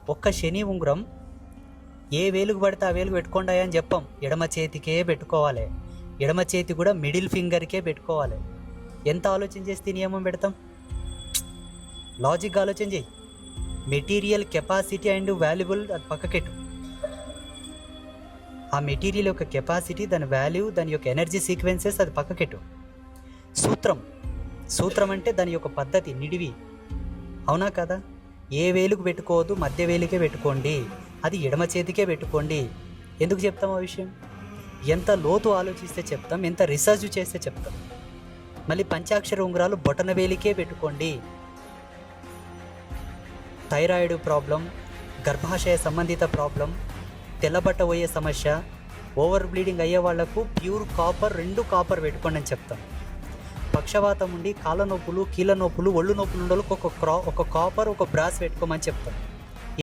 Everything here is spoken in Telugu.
ఒక్క శని ఉంగరం ఏ వేలుకు పడితే ఆ వేలుకు పెట్టుకోండి అని చెప్పాం. ఎడమ చేతికే పెట్టుకోవాలి. ఎడమ చేతి కూడా మిడిల్ ఫింగర్కే పెట్టుకోవాలి. ఎంత ఆలోచన చేస్తే నియమం పెడతాం? లాజిక్ ఆలోచన చేయి. మెటీరియల్ కెపాసిటీ అండ్ వాల్యుబుల్ అది పక్కకెట్టు. ఆ మెటీరియల్ యొక్క కెపాసిటీ, దాని వాల్యూ, దాని యొక్క ఎనర్జీ సీక్వెన్సెస్ అది పక్కకెట్టు. సూత్రం అంటే దాని యొక్క పద్ధతి, నిడివి. అవునా కదా? ఏ వేలుకు పెట్టుకోవద్దు, మధ్య వేలుకే పెట్టుకోండి. అది ఎడమ చేతికే పెట్టుకోండి. ఎందుకు చెప్తాం ఆ విషయం? ఎంత లోతు ఆలోచిస్తే చెప్తాం, ఎంత రీసెర్చ్ చేస్తే చెప్తాం. మళ్ళీ పంచాక్షర ఉంగరాలు బొటన వేలికే పెట్టుకోండి. థైరాయిడ్ ప్రాబ్లం, గర్భాశయ సంబంధిత ప్రాబ్లం, తెల్లబట్ట పోయే సమస్య, ఓవర్ బ్లీడింగ్ అయ్యే వాళ్లకు ప్యూర్ కాపర్, 2 కాపర్ పెట్టుకోండి అని చెప్తాం. పక్షవాతం ఉండి కాళ్ళ నొప్పులు, కీళ్ళ నొప్పులు, ఒళ్ళు నొప్పులు ఉండే వాళ్ళకు ఒక కాపర్, ఒక బ్రాస్ పెట్టుకోమని చెప్తాం.